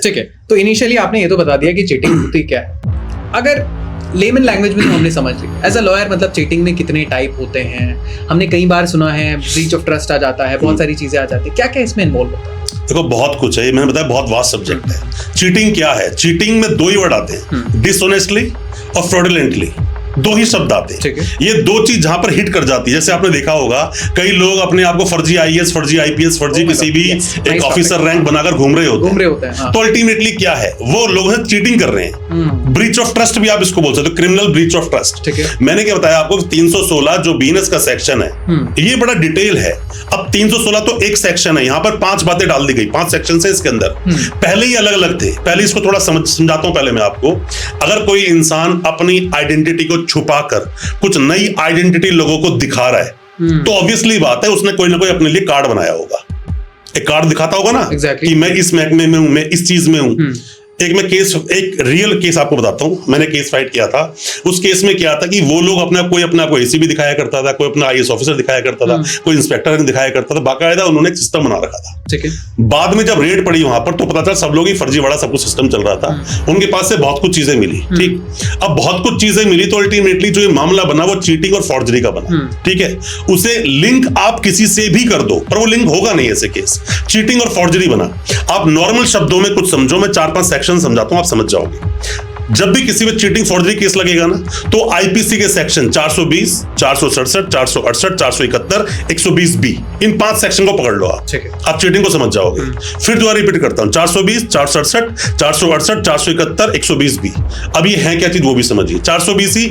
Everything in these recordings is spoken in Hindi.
ठीक है, तो इनिशियली आपने ये तो बता दिया कि चीटिंग होती क्या है। अगर लेमन लैंग्वेज में तो हमने समझ ली, एज अ लॉयर मतलब चीटिंग में कितने टाइप होते हैं, हमने कई बार सुना है ब्रीच ऑफ ट्रस्ट आ जाता है, बहुत सारी चीजें आ जाती है, क्या क्या इसमें इन्वॉल्व होता है? देखो बहुत कुछ है, मैंने बताया बहुत वास्ट सब्जेक्ट है। चीटिंग क्या है? चीटिंग में दो ही वर्ड आते हैं, डिसऑनेस्टली और फ्रॉडुलेंटली, दो ही शब्द आते हैं। ये दो चीज जहां पर हिट कर जाती है, जैसे आपने देखा होगा कई लोग अपने आप को फर्जी आईएएस, फर्जी आईपीएस, फर्जी किसी भी एक ऑफिसर रैंक बनाकर घूम रहे होते हैं। हाँ। तो अल्टीमेटली क्या है, वो लोग चीटिंग कर रहे हैं। ब्रीच ऑफ ट्रस्ट भी आप इसको बोल सकते हो, क्रिमिनल ब्रीच ऑफ ट्रस्ट। मैंने क्या बताया आपको, 316 जो बीएनएस का सेक्शन है, ये बड़ा डिटेल है। अब 316 तो एक सेक्शन है, यहाँ पर 5 बातें डाल दी गई, 5 सेक्शन है इसके अंदर। पहले ही अलग अलग थे, पहले इसको थोड़ा समझाता हूं पहले मैं आपको। अगर कोई इंसान अपनी आइडेंटिटी को छुपाकर कुछ नई आइडेंटिटी लोगों को दिखा रहा है, तो ऑब्वियसली बात है उसने कोई ना कोई अपने लिए कार्ड बनाया होगा, एक कार्ड दिखाता होगा ना, कि मैं इस महकमे में हूं, मैं इस चीज में हूं। एक रियल केस आपको बताता हूं, मैंने केस फाइट किया था। उस केस में क्या था कि वो लोग अपने आप को एसीबी दिखाया करता था, कोई अपना आईएएस ऑफिसर दिखाया करता था, कोई इंस्पेक्टर दिखाया करता था, बाकायदा उन्होंने एक सिस्टम बना रखा था। ठीक है। बाद में जब रेड पड़ी वहां पर तो पता चला सब लोग ही फर्जीवाड़ा सब कुछ सिस्टम चल रहा था। उनके पास से बहुत कुछ चीजें मिली। ठीक, अब बहुत कुछ चीजें मिली तो अल्टीमेटली जो ये मामला बना वो चीटिंग और फॉर्जरी का बना। ठीक है, उसे लिंक आप किसी से भी कर दो पर वो लिंक होगा नहीं, ऐसे केस चीटिंग और फॉर्जरी बना। आप नॉर्मल शब्दों में कुछ समझो, मैं 4-5 सेक्शन समझाता हूं, आप समझ जाओगे। जब भी किसी में चीटिंग फॉर्जरी केस लगेगा ना, तो आईपीसी के सेक्शन 420, 467, 468, 471, 120 बी, इन 5 सेक्शन को पकड़ लो आप चीटिंग को समझ जाओगे। फिर दोबारा रिपीट करता हूं, 420, 467, 468, 471, 120 बी। अब ये है क्या चीज वो भी समझिए। 420 ही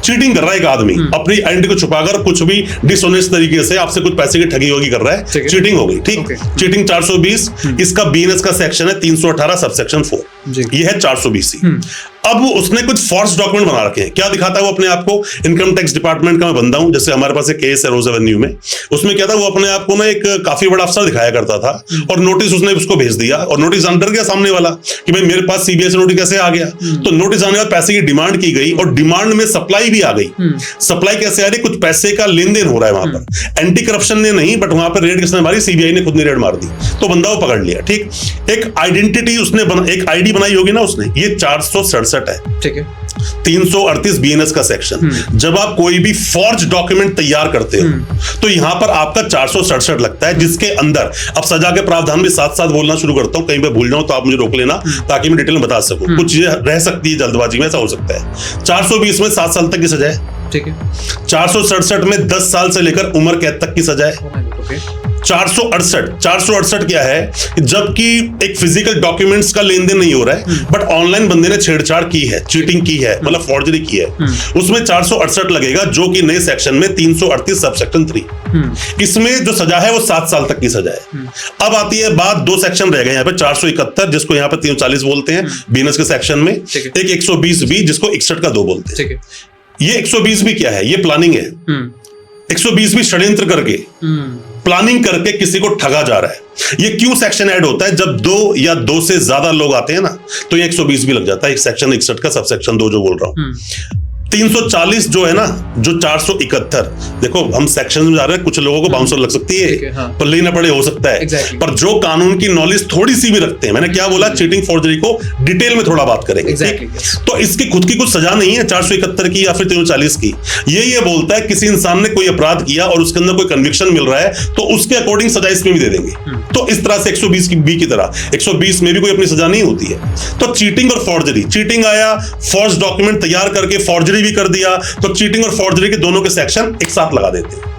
चीटिंग कर रहा है एक आदमी, अपनी आइडेंटिटी को छुपाकर कुछ भी डिसऑनेस्ट तरीके से आपसे कुछ पैसे की ठगी वगी कर रहा है, चीटिंग हो गई। ठीक, चीटिंग 420, इसका बीएनएस का सेक्शन है 318 सबसेक्शन 4, ये है 420। अब उसने कुछ फॉर्स डॉक्यूमेंट बना रखे हैं। क्या दिखाता है वो अपने आप को, इनकम टैक्स डिपार्टमेंट का मैं बंदा हूं, जैसे हमारे पास एक केस है रोज एवेन्यू में, उसमें क्या था वो अपने आप को ना एक काफी बड़ा अफसर दिखाया करता था, और नोटिस उसने उसको भेज दिया, और नोटिस अंडर गया सामने वाला कि भाई मेरे पास सीबीआई से नोटिस कैसे आ गया। तो नोटिस आने के बाद पैसे की डिमांड की गई, और डिमांड में सप्लाई भी आ गई। सप्लाई कैसे आ रही, कुछ पैसे का लेन देन हो रहा है वहां पर, एंटी करप्शन ने नहीं, बट वहां पर रेड किसने मारी, सीबीआई ने खुद ने रेड मार दी, तो बंदा वो पकड़ लिया। ठीक, एक आइडेंटिटी उसने एक आईडी बनाई होगी ना उसने, ये 467 है। ठीक है, 338 बीएनएस का सेक्शन। जब आप कोई भी फॉर्ज डॉक्यूमेंट तैयार करते हो तो यहां पर आपका 467 लगता है, जिसके अंदर अब सजा के प्रावधान भी साथ साथ बोलना शुरू करता हूं, कहीं पे भूल जाऊं तो आप मुझे रोक लेना ताकि मैं डिटेल में बता सकूं। कुछ चीजें रह सकती है जल्दबाजी में, ऐसा हो सकता है। 420 में 7 साल तक की सजा है। ठीक है, 467 में 10 साल से लेकर उम्र कैद तक की सजा है। 468 क्या है, जबकि एक फिजिकल डॉक्यूमेंट्स का लेन देन नहीं हो रहा है, बट ऑनलाइन बंदे ने छेड़छाड़ की है, चीटिंग की है, मतलब फॉर्जरी की है, उसमें 468 लगेगा, जो कि नए सेक्शन में 338 सबसेक्शन 3। इसमें जो सजा है वो 7 साल तक की सजा है। अब आती है बात, 2 सेक्शन रह गए यहाँ पे, 471 जिसको यहाँ पे 340 बोलते हैं बीएनएस के सेक्शन में, एक 120 बी जिसको 61 का 2 बोलते हैं। ये 120 भी क्या है, ये प्लानिंग है। 120 भी षड्यंत्र करके, प्लानिंग करके किसी को ठगा जा रहा है। ये क्यों सेक्शन ऐड होता है, जब 2 या 2 से ज्यादा लोग आते हैं ना, तो ये 120 भी लग जाता है, एक सेक्शन 61 का सबसेक्शन 2 जो बोल रहा हूं। 340 जो है ना, जो 471, देखो हम सेक्शन में जा रहे हैं, कुछ लोगों को बाउंसर लग सकती है, पर लेना पड़े हो सकता है। पर जो कानून की नॉलेज थोड़ी सी भी रखते हैं, मैंने क्या बोला, चीटिंग फॉर्जरी को डिटेल में थोड़ा बात करेंगे। तो इसकी खुद की कुछ सजा नहीं है 471 की या फिर 340 की। ये बोलता है किसी इंसान ने कोई अपराध किया और उसके अंदर कोई कन्विक्शन मिल रहा है, तो उसके अकॉर्डिंग सजा इसमें भी दे देंगे। तो इस तरह से 120 की बी की तरह 120 में भी कोई अपनी सजा नहीं होती है। तो चीटिंग और फॉर्जरी, चीटिंग आया, फॉर्ज डॉक्यूमेंट तैयार करके फॉर्जरी भी कर दिया, तो चीटिंग और फॉर्जरी के दोनों के सेक्शन एक साथ लगा देते हैं।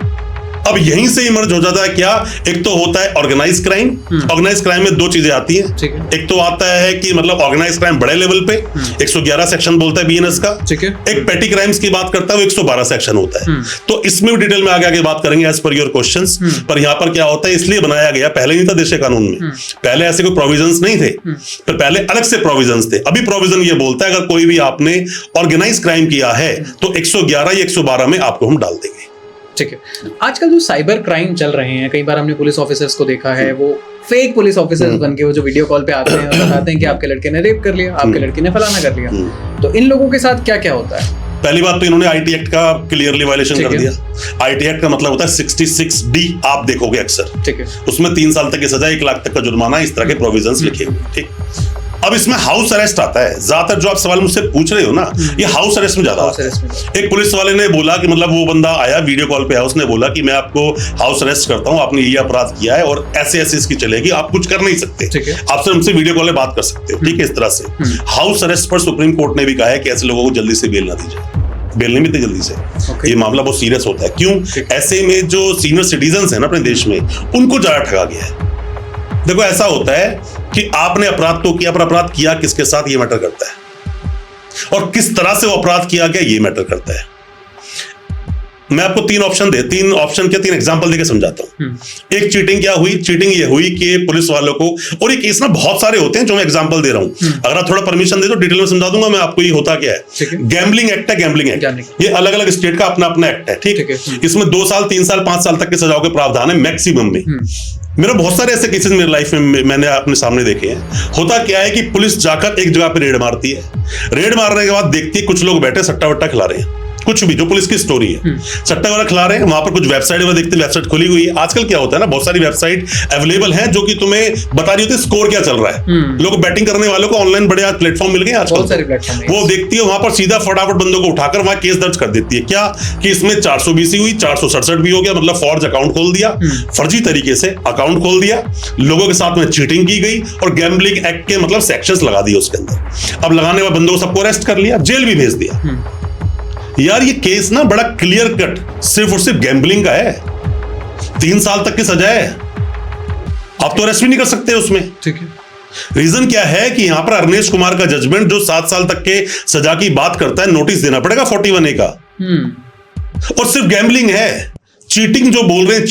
अब यहीं से इमर्ज हो जाता है क्या, एक तो होता है ऑर्गेनाइज क्राइम। ऑर्गेनाइज क्राइम में 2 चीजें आती हैं। एक तो आता है कि मतलब ऑर्गेनाइज क्राइम बड़े लेवल पे 111 सेक्शन बोलता है बीएनएस का। एक पेटी क्राइम्स की बात करता है, वो 112 सेक्शन होता है। तो इसमें भी डिटेल में आगे आगे बात करेंगे एज पर योर क्वेश्चंस। पर यहाँ पर क्या होता है, इसलिए बनाया गया, पहले नहीं था देश के कानून में, पहले ऐसे कोई प्रोविजंस नहीं थे, पर पहले अलग से प्रोविजंस थे। अभी प्रोविजन ये बोलता है अगर कोई भी आपने ऑर्गेनाइज क्राइम किया है तो 111 या 112 में आपको हम डाल देंगे। ठीक है, आजकल जो साइबर क्राइम चल रहे हैं, कई बार हमने पुलिस ऑफिसर्स को देखा है, वो फेक पुलिस ऑफिसर्स बन के वो जो वीडियो कॉल पे आते हैं और बताते हैं कि आपके लड़के ने रेप कर लिया, आपके लड़के ने फलाना कर लिया। तो इन लोगों के साथ क्या क्या होता है? पहली बात तो इन्होंने आईटी एक्ट का क्लियरली वायलेशन कर दिया। आईटी एक्ट का मतलब होता है 66D, आप देखोगे अक्सर, ठीक है, उसमें 3 साल तक की सजा, 1 लाख तक का जुर्माना, इस तरह के प्रोविजंस लिखे हुए। ठीक, अब इसमें हाउस अरेस्ट आता है। ज्यादातर जो आप सवाल मुझसे पूछ रहे हो ना, ये हाउस अरेस्ट में ज्यादा आता है। एक पुलिस वाले ने बोला कि मतलब वो बंदा आया, वीडियो कॉल पे आया, उसने बोला कि मैं आपको हाउस अरेस्ट करता हूं, आपने ये अपराध किया है और ऐसे ऐसे इसकी चलेगी, आप कुछ कर नहीं सकते, आपसे हमसे वीडियो कॉल पे बात कर सकते हो, ठीक है। इस तरह से हाउस अरेस्ट पर सुप्रीम कोर्ट ने भी कहा है कि ऐसे लोगों को जल्दी से बेल ना दी जाए, बेल नहीं मिलती जल्दी से। ये मामला बहुत सीरियस होता है। क्यों? ऐसे में जो सीनियर सिटीजन है ना अपने देश में, उनको ज्यादा ठगा गया है। देखो ऐसा होता है कि आपने अपराध तो किया, पर अपराध किया किसके साथ ये मैटर करता है, और किस तरह से वो अपराध किया गया ये मैटर करता है। मैं आपको तीन ऑप्शन एग्जांपल देके समझाता हूं। एक चीटिंग क्या हुई? चीटिंग ये हुई कि पुलिस वालों को, और ये केस ना बहुत सारे होते हैं जो मैं एग्जांपल दे रहा हूं, अगर आप थोड़ा परमिशन दे तो डिटेल में समझा दूंगा मैं आपको ये होता क्या है। गैम्बलिंग एक्ट है, गैम्बलिंग एक्ट, ये अलग अलग स्टेट का अपना अपना एक्ट है, ठीक है। इसमें 2 साल 3 साल 5 साल तक के सजाओं के प्रावधान है मैक्सिमम में। मेरा बहुत सारे ऐसे केसेस मेरी लाइफ में मैंने अपने सामने देखे हैं। होता क्या है कि पुलिस जाकर एक जगह पे रेड मारती है, रेड मारने के बाद देखती है कुछ लोग बैठे सट्टा वट्टा खिला रहे हैं, कुछ भी जो पुलिस की स्टोरी है, सट्टा वाला खिला रहे हैं। वहां पर कुछ वेबसाइट में देखते हैं, वेबसाइट खुली हुई है। आजकल क्या होता है ना, बहुत सारी वेबसाइट अवेलेबल हैं जो कि तुम्हें बता रही होती है स्कोर क्या चल रहा है। लोग बैटिंग करने वालों को ऑनलाइन बड़े आज प्लेटफॉर्म मिल गए आजकल, वो देखती है वहां पर सीधा फटाफट बंदों को उठाकर वहां केस दर्ज कर देती है। क्या कि इसमें 420 हुई, 467 भी हो गया, मतलब फॉर्ज अकाउंट खोल दिया, फर्जी तरीके से अकाउंट खोल दिया, लोगों के साथ में चीटिंग की गई और गैम्बलिंग एक्ट के मतलब सेक्शंस लगा दिए उसके अंदर। अब लगाने वाले बंदों को सबको अरेस्ट कर लिया, जेल भी भेज दिया। यार ये केस ना बड़ा क्लियर कट सिर्फ और सिर्फ गैम्बलिंग का है, 3 साल तक की सजा है, आप तो अरेस्ट भी नहीं कर सकते उसमें, ठीक है। रीजन क्या है कि यहां पर अरनेश कुमार का जजमेंट जो 7 साल तक के सजा की बात करता है, नोटिस देना पड़ेगा 41A का, और सिर्फ गैम्बलिंग है। चीटिंग जो बोल रहे हैं,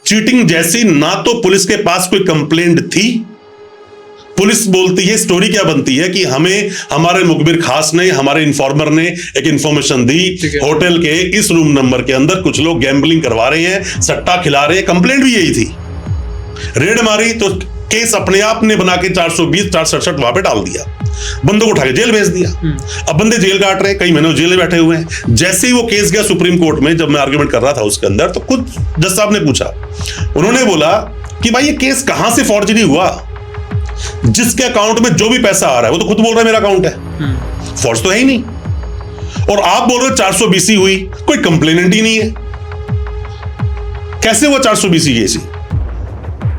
चीटिंग जैसी ना तो पुलिस के पास कोई कंप्लेंट थी। पुलिस बोलती है, स्टोरी क्या बनती है कि हमें हमारे मुखबिर खास ने, हमारे इन्फॉर्मर ने एक इंफॉर्मेशन दी, होटल के इस रूम नंबर के अंदर कुछ लोग गैम्बलिंग करवा रहे हैं, सट्टा खिला रहे हैं। कंप्लेंट भी यही थी। रेड मारी तो केस अपने आप ने बना के 420 467 वहां पे डाल दिया, बंदों को उठा के जेल भेज दिया। अब बंदे जेल काट रहे हैं, कई महीने जेल में बैठे हुए हैं। जैसे ही वो केस गया सुप्रीम कोर्ट में, जब मैं आर्ग्यूमेंट कर रहा था उसके अंदर, तो खुद जज साहब ने पूछा, उन्होंने बोला कि भाई ये केस कहां से फॉर्जरी हुआ? जिसके अकाउंट में जो भी पैसा आ रहा है वो तो खुद बोल रहा है मेरा अकाउंट है, फॉर्ज तो है ही नहीं, और आप बोल रहे हो 420 हुई, कोई कंप्लेनेंट ही नहीं है, कैसे वो 420 केसी?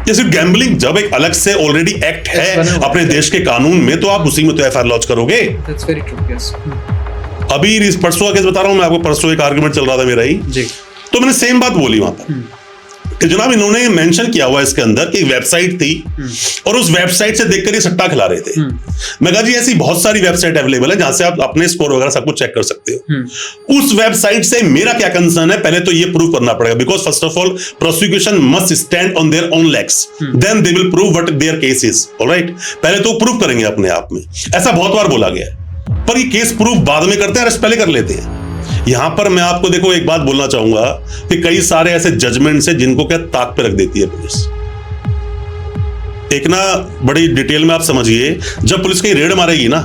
जैसे गैम्बलिंग जब एक अलग से ऑलरेडी एक्ट है अपने देश के कानून में, तो आप उसी में तो एफआईआर लॉन्च करोगे। That's very true, yes. अभी परसों का केस बता रहा हूं मैं आपको, परसों एक आर्गुमेंट चल रहा था मेरा ही जी, तो मैंने सेम बात बोली वहां पर कि जनाब इन्होंने मेंशन किया हुआ इसके अंदर कि वेबसाइट थी और उस वेबसाइट से देखकर ये सट्टा खिला रहे थे। मैं कहा जी ऐसी बहुत सारी वेबसाइट अवेलेबल है जहां से आप अपने स्कोर वगैरह सब कुछ चेक कर सकते हो। उस वेबसाइट से मेरा क्या कंसर्न है, पहले तो ये प्रूव करना पड़ेगा, because first of all prosecution must stand on their own legs, then they will prove what their case is. Alright, पहले तो प्रूव करेंगे अपने आप में, ऐसा बहुत बार बोला गया, पर ये केस प्रूव बाद में करते हैं, अरेस्ट पहले कर लेते हैं। यहां पर मैं आपको देखो एक बात बोलना चाहूंगा कि कई सारे ऐसे जजमेंट्स हैं जिनको क्या ताक पे रख देती है पुलिस। एक ना बड़ी डिटेल में आप समझिए, जब पुलिस कहीं रेड मारेगी ना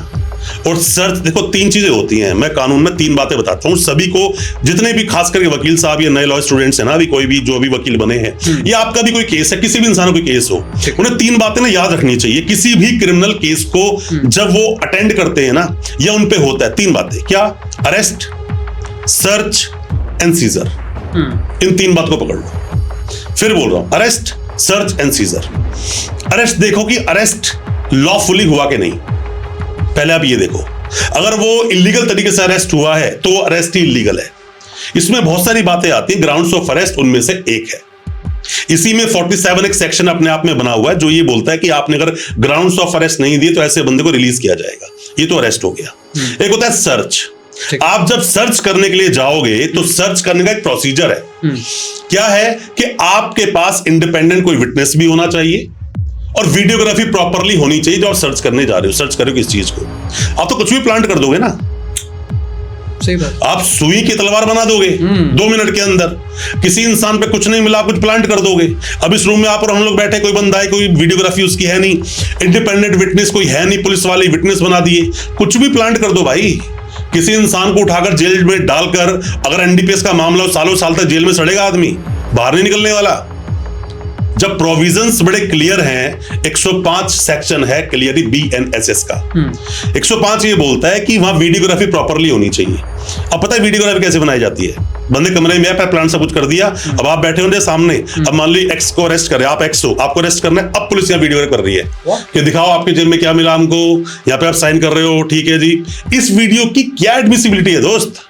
और सर्च, देखो 3 चीजें होती हैं, मैं कानून में 3 बातें बताता हूं सभी को, जितने भी खास करके वकील साहब या नए लॉ स्टूडेंट्स हैं ना, अभी कोई भी जो भी वकील बने हैं या आपका भी कोई केस है, किसी भी इंसान को केस हो, उन्हें 3 बातें ना याद रखनी चाहिए किसी भी क्रिमिनल केस को जब वो अटेंड करते हैं ना या उन पे होता है। 3 बातें क्या? Arrest, search and seizure. इन 3 बात को पकड़ लो। फिर बोल रहा हूं, arrest, search and seizure. Arrest देखो कि अरेस्ट लॉफुली हुआ कि नहीं, पहले आप ये देखो। अगर वो इलीगल तरीके से अरेस्ट हुआ है तो अरेस्ट ही इलीगल है। इसमें बहुत सारी बातें आती हैं, ग्राउंड्स ऑफ अरेस्ट उनमें से एक है। इसी में 47 एक सेक्शन अपने आप में बना हुआ है जो ये बोलता है कि आपने अगर ग्राउंड्स ऑफ अरेस्ट नहीं दिए तो ऐसे बंदे को रिलीज किया जाएगा, ये तो अरेस्ट हो गया। एक होता है सर्च। आप जब सर्च करने के लिए जाओगे तो सर्च करने का एक प्रोसीजर है। क्या है कि आपके पास इंडिपेंडेंट कोई विटनेस भी होना चाहिए और वीडियोग्राफी प्रॉपरली होनी चाहिए जो आप सर्च करने जा रहे हो। सर्च करो किस चीज को, आप तो कुछ भी प्लांट कर दोगे ना, सही बात। आप सुई की तलवार बना दोगे 2 मिनट के अंदर, किसी इंसान पे कुछ नहीं मिला कुछ प्लांट कर दोगे। अब इस रूम में आप और हम लोग बैठे, कोई बंदा है, कोई वीडियोग्राफी उसकी है नहीं, इंडिपेंडेंट विटनेस कोई है नहीं, पुलिस वाले विटनेस बना दिए, कुछ भी प्लांट कर दो भाई। किसी इंसान को उठाकर जेल में डालकर अगर एनडीपीएस का मामला हो, सालों साल तक जेल में सड़ेगा आदमी, बाहर नहीं निकलने वाला। जब प्रोविजंस बड़े क्लियर हैं, 105 सेक्शन है क्लियरली BNSS का। 105 ये बोलता है कि वहां वीडियोग्राफी प्रॉपरली होनी चाहिए। अब पता है वीडियोग्राफी कैसे बनाई जाती है? बंदे कमरे में प्लान सब कुछ कर दिया, अब आप बैठे होंगे सामने, अब मान ली एक्स को अरेस्ट करे, आप एक्स हो, आपको अरेस्ट करना है, अब पुलिस यहाँ वीडियो कर रही है कि दिखाओ आपके जेब में क्या मिला हमको, यहाँ पे आप साइन कर रहे हो, ठीक है जी। इस वीडियो की क्या एडमिसिबिलिटी है दोस्त?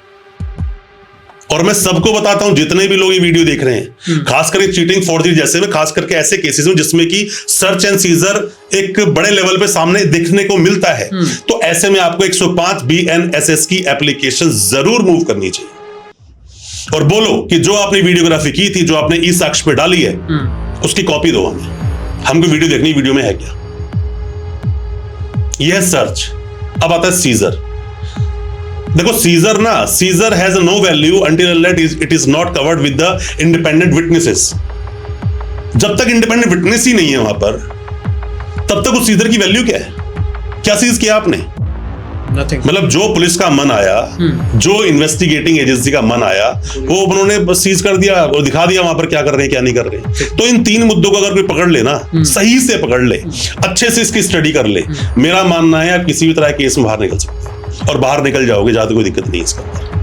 और मैं सबको बताता हूं, जितने भी लोग ये वीडियो देख रहे हैं, खास करके चीटिंग फोर्जरी जैसे में, खास करके ऐसे केसेस में जिसमें कि सर्च एंड सीजर एक बड़े लेवल पे सामने देखने को मिलता है, तो ऐसे में आपको 105 BNSS की एप्लीकेशन जरूर मूव करनी चाहिए और बोलो कि जो आपने वीडियोग्राफी की थी, जो आपने ई साक्ष्य पे डाली है, उसकी कॉपी दो हमें, हमको वीडियो देखनी, वीडियो में है क्या। यह सर्च। अब आता है सीजर। देखो सीजर ना, seizure has no value until it is not covered with the independent witnesses. जब तक इंडिपेंडेंट विटनेस ही नहीं है वहां पर, तब तक उस सीजर की वैल्यू क्या है? क्या सीज किया आपने? मतलब जो पुलिस का मन आया, जो इन्वेस्टिगेटिंग एजेंसी का मन आया, वो उन्होंने सीज कर दिया और दिखा दिया वहां पर क्या कर रहे हैं क्या नहीं कर रहे हैं। तो इन 3 मुद्दों को अगर कोई पकड़ ले ना, सही से पकड़ ले, अच्छे से इसकी स्टडी कर ले, मेरा मानना है आप किसी भी तरह के केस में बाहर निकल सकते हैं और बाहर निकल जाओगे, ज्यादा कोई दिक्कत नहीं है इसका।